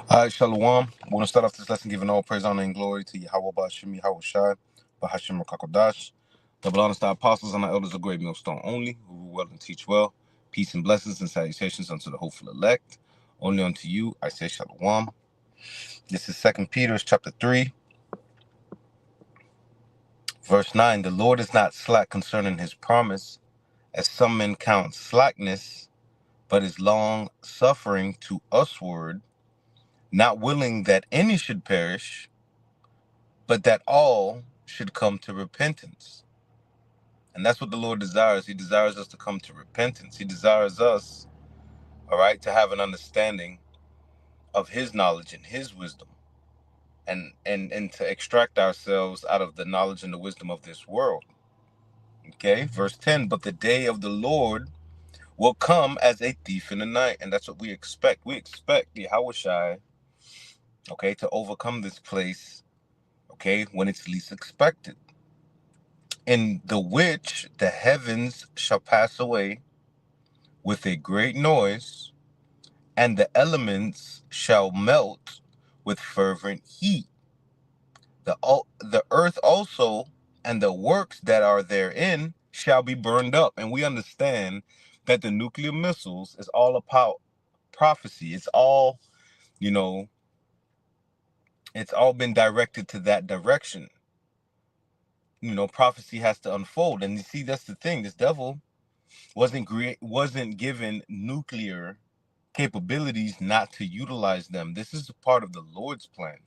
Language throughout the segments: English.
All right, Shalom. I want to start off this lesson giving all praise, honor, and glory to Yahweh Bashim, Yahweh Shai, Bahashim Rakakodash. Double honors to our apostles and our elders of Great Millstone only, who rule well and teach well. Peace and blessings and salutations unto the hopeful elect. Only unto you I say Shalom. This is 2 Peter chapter 3, verse 9. The Lord is not slack concerning his promise, as some men count slackness, but is long suffering to usward, not willing that any should perish, but that all should come to repentance. And that's what the Lord desires. He desires us to come to repentance. He desires us, all right, to have an understanding of his knowledge and his wisdom, and to extract ourselves out of the knowledge and the wisdom of this world. Okay, verse 10, but the day of the Lord will come as a thief in the night. And that's what we expect. We expect Yahweh Shai, okay, to overcome this place, okay, when it's least expected. In the which the heavens shall pass away with a great noise, and the elements shall melt with fervent heat. The earth also and the works that are therein shall be burned up. And we understand that the nuclear missiles is all about prophecy. It's all, you know, it's all been directed to that direction. You know, prophecy has to unfold. And you see, that's the thing. This devil wasn't given nuclear capabilities not to utilize them. This is a part of the Lord's plan.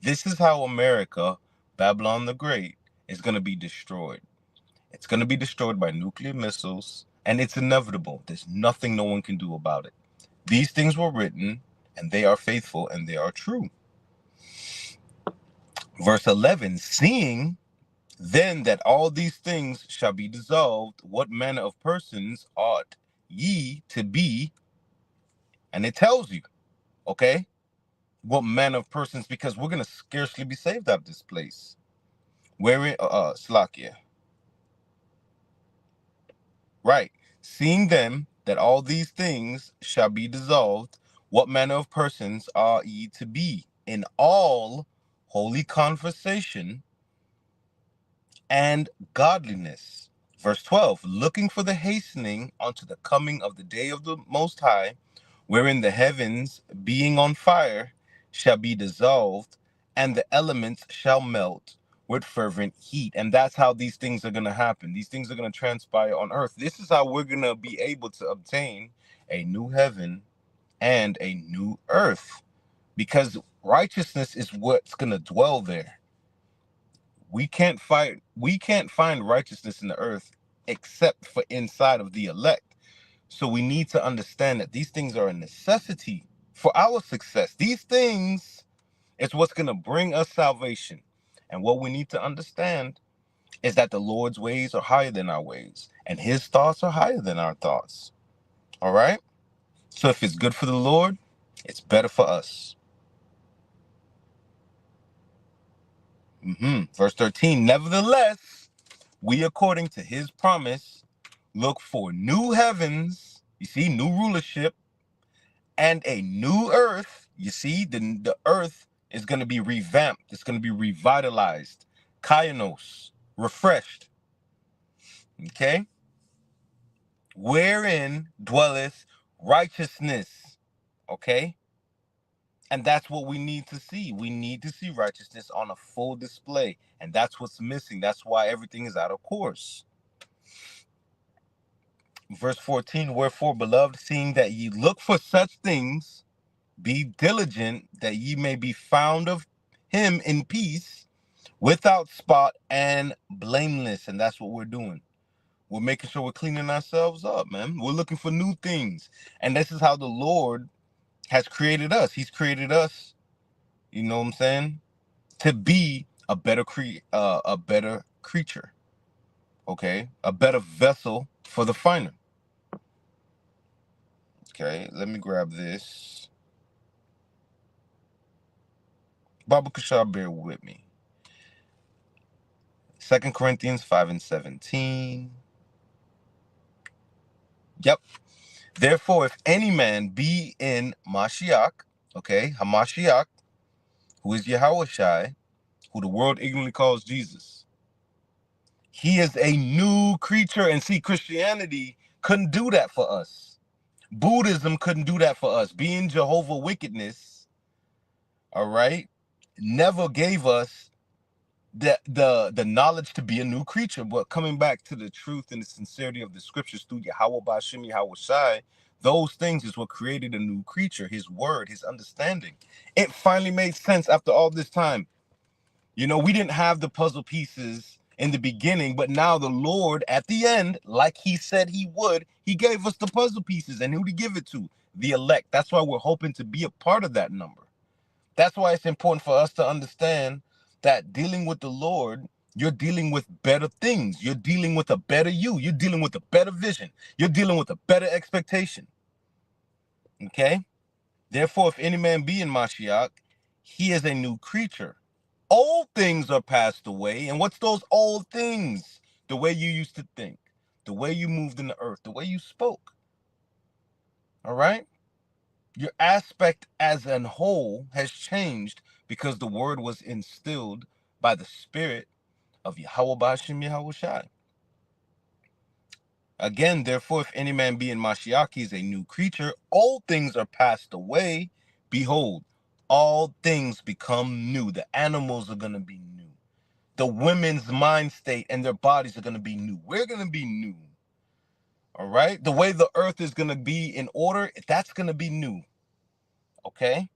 This is how America, Babylon the Great, is going to be destroyed. It's going to be destroyed by nuclear missiles, and it's inevitable. There's nothing no one can do about it. These things were written, and they are faithful, and they are true. Verse 11, seeing then that all these things shall be dissolved, what manner of persons ought ye to be? And it tells you, okay, what manner of persons, because we're going to scarcely be saved out of this place. Wherein, Slakia. Right. Seeing then that all these things shall be dissolved, what manner of persons are ye to be in all holy conversation and godliness? Verse 12, looking for the hastening unto the coming of the day of the Most High, wherein the heavens, being on fire, shall be dissolved, and the elements shall melt with fervent heat. And that's how these things are going to happen. These things are going to transpire on earth. This is how we're going to be able to obtain a new heaven and a new earth, because righteousness is what's going to dwell there. We can't find righteousness in the earth except for inside of the elect. So we need to understand that these things are a necessity for our success. These things is what's going to bring us salvation. And what we need to understand is that the Lord's ways are higher than our ways, and his thoughts are higher than our thoughts. All right? So if it's good for the Lord, it's better for us. Verse 13, nevertheless, we, according to his promise, look for new heavens, you see, new rulership, and a new earth. You see, the earth is going to be revamped. It's going to be revitalized, kainos, refreshed. Okay? Wherein dwelleth righteousness. Okay? And that's what we need to see. We need to see righteousness on a full display. And that's what's missing. That's why everything is out of course. Verse 14, wherefore, beloved, seeing that ye look for such things, be diligent that ye may be found of him in peace, without spot and blameless. And that's what we're doing. We're making sure we're cleaning ourselves up, man. We're looking for new things. And this is how the Lord has created us. He's created us, you know what I'm saying, to be a better creature, okay? A better vessel for the finer. Okay, let me grab this. Baba Kushar, bear with me. 2 Corinthians 5:17. Yep. Therefore, if any man be in Mashiach, Okay, Hamashiach, who is Yahushai, who the world ignorantly calls Jesus. He is a new creature. And see, Christianity couldn't do that for us. Buddhism couldn't do that for us. Being Jehovah Wickedness, all right, never gave us the knowledge to be a new creature. But coming back to the truth and the sincerity of the scriptures through Yahweh Bashim Yahweh Shai, those things is what created a new creature. His word, his understanding. It finally made sense after all this time. You know, we didn't have the puzzle pieces in the beginning, but now the Lord at the end, like he said he would, he gave us the puzzle pieces. And who to give it to? The elect. That's why we're hoping to be a part of that number. That's why it's important for us to understand that dealing with the Lord, you're dealing with better things. You're dealing with a better you. You're dealing with a better vision. You're dealing with a better expectation. Okay? Therefore, if any man be in Mashiach, he is a new creature. Old things are passed away. And what's those old things? The way you used to think, the way you moved in the earth, the way you spoke. All right? Your aspect as an whole has changed because the word was instilled by the spirit of Yahweh Bashim Yahweh Shai. Again, therefore, if any man be in Mashiach, he is a new creature. Old things are passed away. Behold, all things become new. The animals are going to be new. The women's mind state and their bodies are going to be new. We're going to be new. All right? The way the earth is going to be in order, that's going to be new. Okay?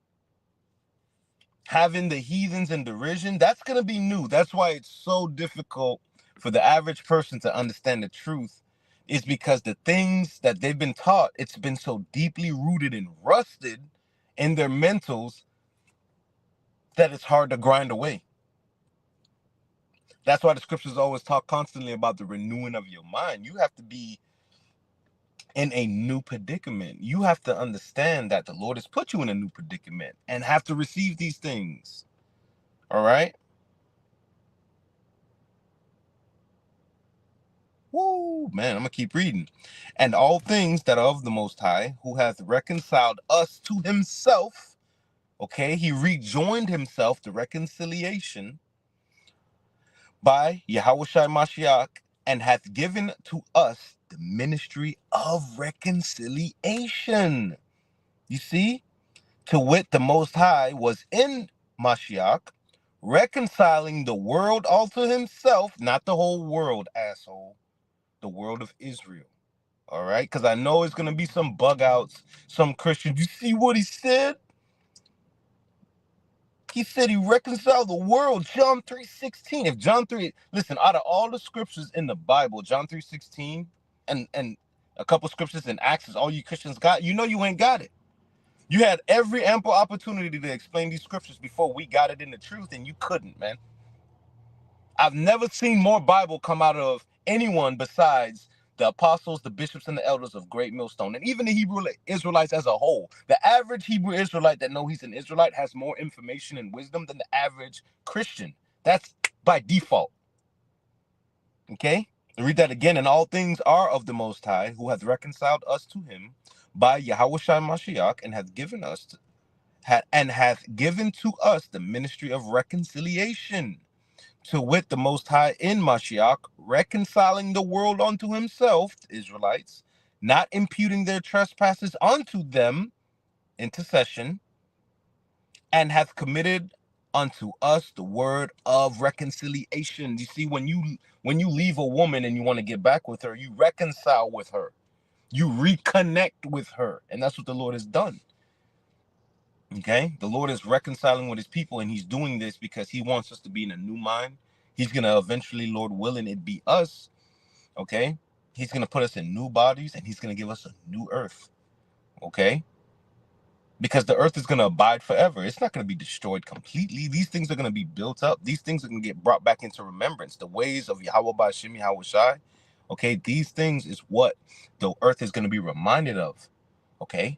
Having the heathens in derision, that's going to be new. That's why it's so difficult for the average person to understand the truth, is because the things that they've been taught, it's been so deeply rooted and rusted in their mentals that it's hard to grind away. That's why the scriptures always talk constantly about the renewing of your mind. You have to be in a new predicament. You have to understand that the Lord has put you in a new predicament and have to receive these things. All right? Woo, man, I'm going to keep reading. And all things that are of the Most High, who hath reconciled us to himself. Okay, he rejoined himself, the reconciliation, by Yahushua Mashiach, and hath given to us the ministry of reconciliation. You see? To wit, the Most High was in Mashiach, reconciling the world all to himself, not the whole world, asshole, the world of Israel. All right, because I know it's going to be some bug outs, some Christians. You see what he said? He said he reconciled the world, John 3:16. If John 3, listen, out of all the scriptures in the Bible, John 3:16 and a couple scriptures in Acts is all you Christians got, you know you ain't got it. You had every ample opportunity to explain these scriptures before we got it in the truth, and you couldn't, man. I've never seen more Bible come out of anyone besides the apostles, the bishops, and the elders of Great Millstone, and even the Hebrew Israelites as a whole. The average Hebrew Israelite that know he's an Israelite has more information and wisdom than the average Christian. That's by default. Okay? Read that again. And all things are of the Most High, who hath reconciled us to him by Yahushua Mashiach, and hath given to us the ministry of reconciliation. To wit, the Most High in Mashiach, reconciling the world unto himself, the Israelites, not imputing their trespasses unto them, intercession, and hath committed unto us the word of reconciliation. You see, when you leave a woman and you want to get back with her, you reconcile with her. You reconnect with her. And that's what the Lord has done. Okay? The Lord is reconciling with his people, and he's doing this because he wants us to be in a new mind. He's going to eventually, Lord willing, it be us. Okay? He's going to put us in new bodies, and he's going to give us a new earth. Okay? Because the earth is going to abide forever. It's not going to be destroyed completely. These things are going to be built up. These things are going to get brought back into remembrance. The ways of Yahweh Bashim Yahweh Shai. Okay? These things is what the earth is going to be reminded of. Okay?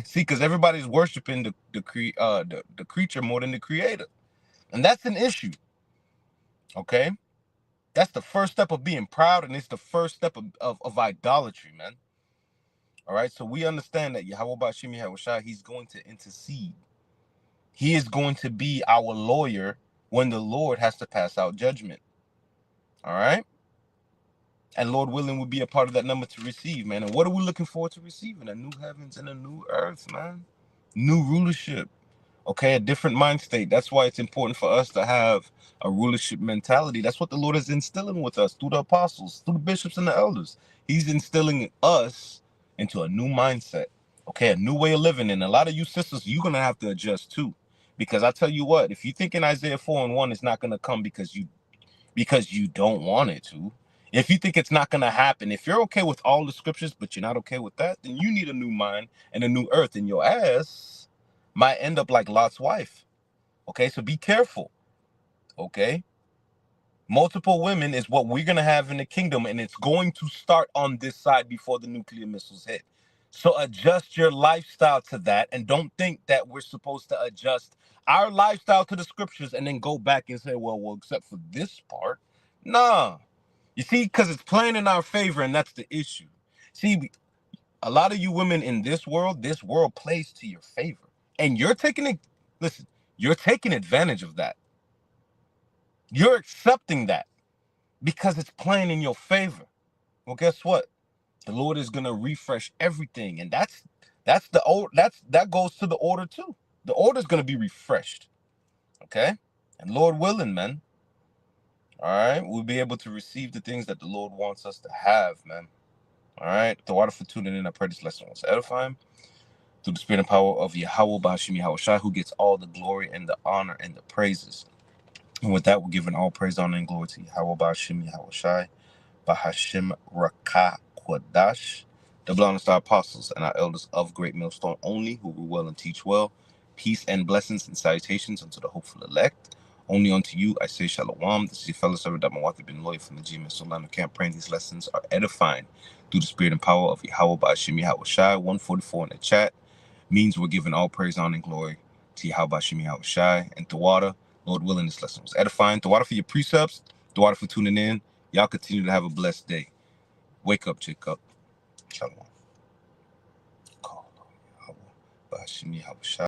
See, because everybody's worshiping the creature more than the creator. And that's an issue. Okay? That's the first step of being proud, and it's the first step of idolatry, man. All right? So we understand that Yahweh Bashim Yahweh Shai, he's going to intercede. He is going to be our lawyer when the Lord has to pass out judgment. All right? And Lord willing, we'll be a part of that number to receive, man. And what are we looking forward to receiving? A new heavens and a new earth, man. New rulership. Okay, a different mind state. That's why it's important for us to have a rulership mentality. That's what the Lord is instilling with us through the apostles, through the bishops and the elders. He's instilling us into a new mindset. Okay, a new way of living. And a lot of you sisters, you're going to have to adjust too. Because I tell you what, if you think in Isaiah 4:1 is not going to come because you don't want it to, if you think it's not going to happen, if you're okay with all the scriptures, but you're not okay with that, then you need a new mind and a new earth, and your ass might end up like Lot's wife. Okay, so be careful. Okay, multiple women is what we're going to have in the kingdom, and it's going to start on this side before the nuclear missiles hit. So adjust your lifestyle to that, and don't think that we're supposed to adjust our lifestyle to the scriptures and then go back and say, well, except for this part. Nah. You see, because it's playing in our favor, and that's the issue. See, a lot of you women in this world plays to your favor. And you're taking it, listen, you're taking advantage of that. You're accepting that because it's playing in your favor. Well, guess what? The Lord is gonna refresh everything, and that goes to the order too. The order is gonna be refreshed. Okay? And Lord willing, man. All right, we'll be able to receive the things that the Lord wants us to have, man. All right, the water for tuning in. I pray this lesson was edifying through the spirit and power of Yahweh Bahashim Yahweh Shai, who gets all the glory and the honor and the praises. And with that, we're giving all praise, honor, and glory to Yahweh Bahashim Yahweh Shai, Bahashim Rakah Kwadash, the blessed our apostles and our elders of Great Millstone only, who rule well and teach well. Peace and blessings and salutations unto the hopeful elect. Only unto you I say shalom. This is your fellow servant Damawati bin Loy from the GMS Solana camp, praying these lessons are edifying through the spirit and power of Yahweh Bahashim Yahweh Shai. 144 in the chat means we're giving all praise, honor, and glory to Yahweh Bahashim Yahweh Shai. And Tawada, Lord willing, this lesson was edifying. Tawada for your precepts. Tawada for tuning in. Y'all continue to have a blessed day. Wake up, Jacob. Shalom. Call on Yahweh Bahashim Yahweh Shai.